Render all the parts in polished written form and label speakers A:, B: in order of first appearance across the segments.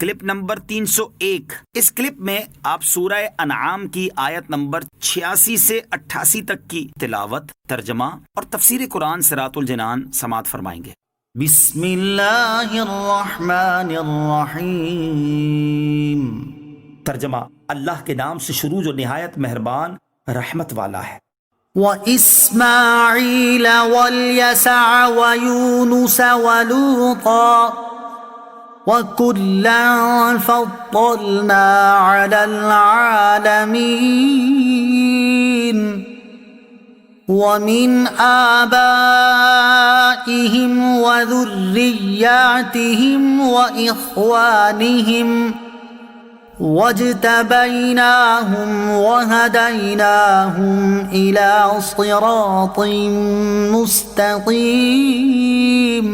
A: Clip number 301۔ اس clip میں آپ سورہ انعام کی آیت نمبر 86 سے 88 تک کی تلاوت، ترجمہ اور تفسیر قرآن صراط الجنان سماعت فرمائیں گے۔
B: بسم اللہ الرحمن الرحیم۔
A: ترجمہ، اللہ کے نام سے شروع جو نہایت مہربان رحمت والا ہے۔
B: وَإِسْمَاعِيلَ وَالْيَسَعَ وَيُونُسَ وَلُوطًا وَكُلًّا فَضَّلْنَا عَلَى الْعَالَمِينَ وَمِنْ آبَائِهِمْ وَذُرِّيَّاتِهِمْ وَإِخْوَانِهِمْ وَاجْتَبَيْنَاهُمْ وَهَدَيْنَاهُمْ إِلَى صِرَاطٍ مُسْتَقِيمٍ۔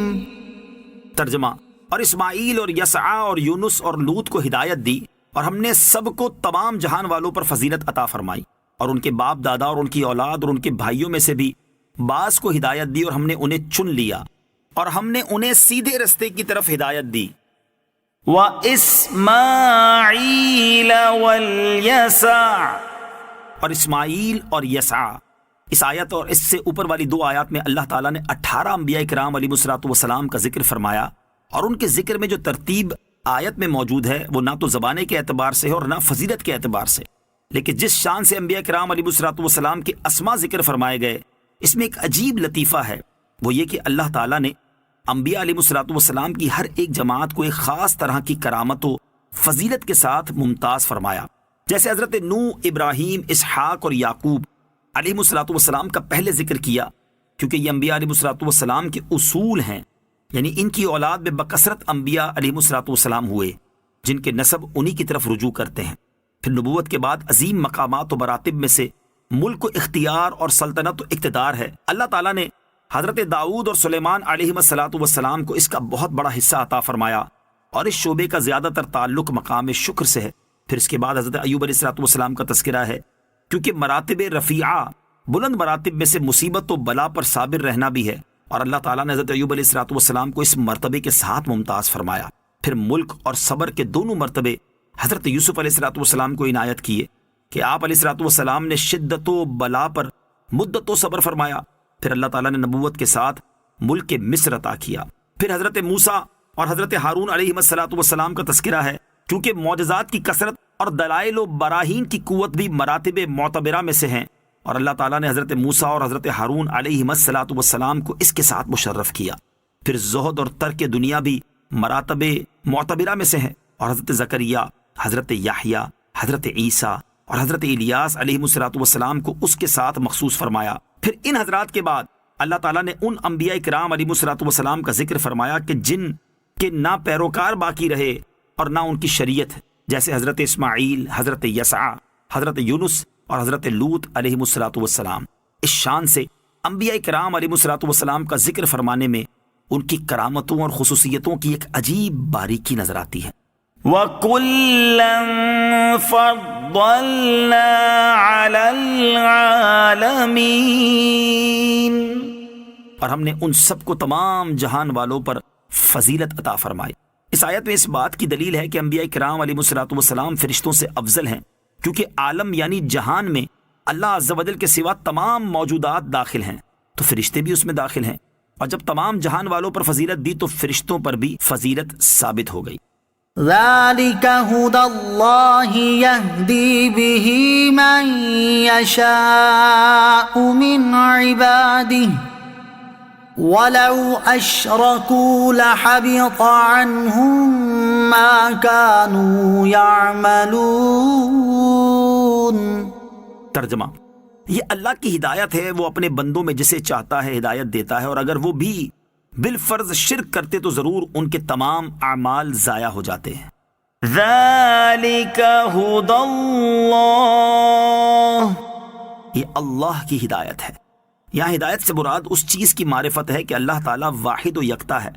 A: ترجمہ، اور اسماعیل اور یسع اور یونس اور لوط کو ہدایت دی، اور ہم نے سب کو تمام جہان والوں پر فضیلت عطا فرمائی، اور ان کے باپ دادا اور ان کی اولاد اور ان کے بھائیوں میں سے بھی بعض کو ہدایت دی، اور ہم نے انہیں چن لیا اور ہم نے انہیں سیدھے رستے کی طرف ہدایت دی۔
B: وَإِسْمَاعِيلَ وَالْيَسَعَ،
A: اور اسماعیل اور یسع، اس آیت اور اس سے اوپر والی دو آیات میں اللہ تعالیٰ نے 18 انبیاء کرام علیہ السلام کا ذکر فرمایا، اور ان کے ذکر میں جو ترتیب آیت میں موجود ہے وہ نہ تو زبانے کے اعتبار سے ہے اور نہ فضیلت کے اعتبار سے، لیکن جس شان سے انبیاء کرام علیہ السلام کے اسماء ذکر فرمائے گئے، اس میں ایک عجیب لطیفہ ہے، وہ یہ کہ اللہ تعالیٰ نے انبیاء علیہ السلام کی ہر ایک جماعت کو ایک خاص طرح کی کرامت و فضیلت کے ساتھ ممتاز فرمایا۔ جیسے حضرت نوح، ابراہیم، اسحاق اور یعقوب علیہ السلام کا پہلے ذکر کیا، کیونکہ یہ انبیاء علیہ السلام کے اصول ہیں، یعنی ان کی اولاد میں بکثرت انبیاء علیہ السلام ہوئے جن کے نسب انہی کی طرف رجوع کرتے ہیں۔ پھر نبوت کے بعد عظیم مقامات و مراتب میں سے ملک و اختیار اور سلطنت و اقتدار ہے۔ اللہ تعالیٰ نے حضرت داؤد اور سلیمان علیہ السلام کو اس کا بہت بڑا حصہ عطا فرمایا، اور اس شعبے کا زیادہ تر تعلق مقام شکر سے ہے۔ پھر اس کے بعد حضرت ایوب علیہ السلام کا تذکرہ ہے، کیونکہ مراتب رفیعہ، بلند مراتب میں سے مصیبت و بلا پر صابر رہنا بھی ہے، اور اللہ تعالیٰ نے حضرت ایوب علیہ السلام کو اس مرتبے کے ساتھ ممتاز فرمایا۔ پھر ملک اور صبر کے دونوں مرتبے حضرت یوسف علیہ السلام کو عنایت کیے کہ آپ علیہ السلام نے شدت و بلا پر مدت و صبر فرمایا۔ پھر اللہ تعالیٰ نے نبوت کے ساتھ ملک مصر عطا کیا۔ پھر حضرت موسیٰ اور حضرت ہارون علیہ السلام کا تذکرہ ہے، کیونکہ معجزات کی کثرت اور دلائل و براہین کی قوت بھی مراتب معتبرہ میں سے ہیں، اور اللہ تعالیٰ نے حضرت موسیٰ اور حضرت ہارون علیہ السلام کو اس کے ساتھ مشرف کیا۔ پھر زہد اور ترک دنیا بھی مراتب معتبرہ میں سے ہیں، اور حضرت زکریا، حضرت یحییٰ، حضرت عیسیٰ اور حضرت الیاس علیہ السلام کو اس کے ساتھ مخصوص فرمایا۔ پھر ان حضرات کے بعد اللہ تعالیٰ نے ان انبیاء کرام علیہ السلام کا ذکر فرمایا کہ جن کے نہ پیروکار باقی رہے اور نہ ان کی شریعت، جیسے حضرت اسماعیل، حضرت یسع، حضرت یونس اور حضرت لوط علیہ السلام۔ اس شان سے انبیاء کرام علیہ السلام کا ذکر فرمانے میں ان کی کرامتوں اور خصوصیتوں کی ایک عجیب باریکی نظر آتی ہے۔
B: وَكُلًّا فَضَّلْنَا عَلَى الْعَالَمِينَ،
A: اور ہم نے ان سب کو تمام جہان والوں پر فضیلت عطا فرمائی۔ اس آیت میں اس بات کی دلیل ہے کہ انبیاء کرام علیہ السلام فرشتوں سے افضل ہیں، کیونکہ عالم یعنی جہان میں اللہ عز و جل کے سوا تمام موجودات داخل ہیں، تو فرشتے بھی اس میں داخل ہیں، اور جب تمام جہان والوں پر فضیلت دی تو فرشتوں پر بھی فضیلت ثابت ہو گئی۔
B: ذَلِكَ هُدَى اللَّهِ يَهْدِي بِهِ مَن يَشَاءُ مِنْ عِبَادِهِ وَلَوْ أَشْرَكُوا لَحَبِطَ عَنْهُمْ مَا كَانُوا يَعْمَلُونَ۔
A: ترجمہ، یہ اللہ کی ہدایت ہے، وہ اپنے بندوں میں جسے چاہتا ہے ہدایت دیتا ہے، اور اگر وہ بھی بالفرض شرک کرتے تو ضرور ان کے تمام اعمال ضائع ہو جاتے ہیں۔
B: ذَلِكَ هُدَى اللَّهِ،
A: یہ اللہ کی ہدایت ہے۔ یہاں ہدایت سے مراد اس چیز کی معرفت ہے کہ اللہ تعالیٰ واحد و یکتا ہے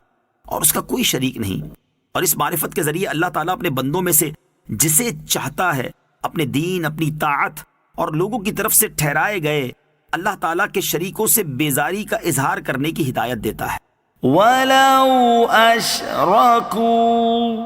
A: اور اس کا کوئی شریک نہیں، اور اس معرفت کے ذریعے اللہ تعالیٰ اپنے بندوں میں سے جسے چاہتا ہے اپنے دین، اپنی طاعت اور لوگوں کی طرف سے ٹھہرائے گئے اللہ تعالیٰ کے شریکوں سے بیزاری کا اظہار کرنے کی ہدایت دیتا ہے۔
B: وَلَوْ أَشْرَكُوا،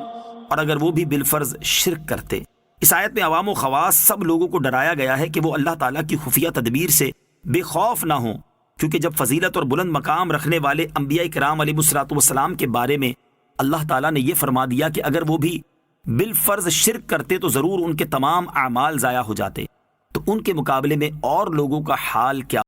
A: اور اگر وہ بھی بالفرض شرک کرتے۔ اس آیت میں عوام و خواص سب لوگوں کو ڈرایا گیا ہے کہ وہ اللہ تعالیٰ کی خفیہ تدبیر سے بے خوف نہ ہوں، کیونکہ جب فضیلت اور بلند مقام رکھنے والے انبیاء کرام علیہ الصلوۃ والسلام کے بارے میں اللہ تعالیٰ نے یہ فرما دیا کہ اگر وہ بھی بالفرض شرک کرتے تو ضرور ان کے تمام اعمال ضائع ہو جاتے، تو ان کے مقابلے میں اور لوگوں کا حال کیا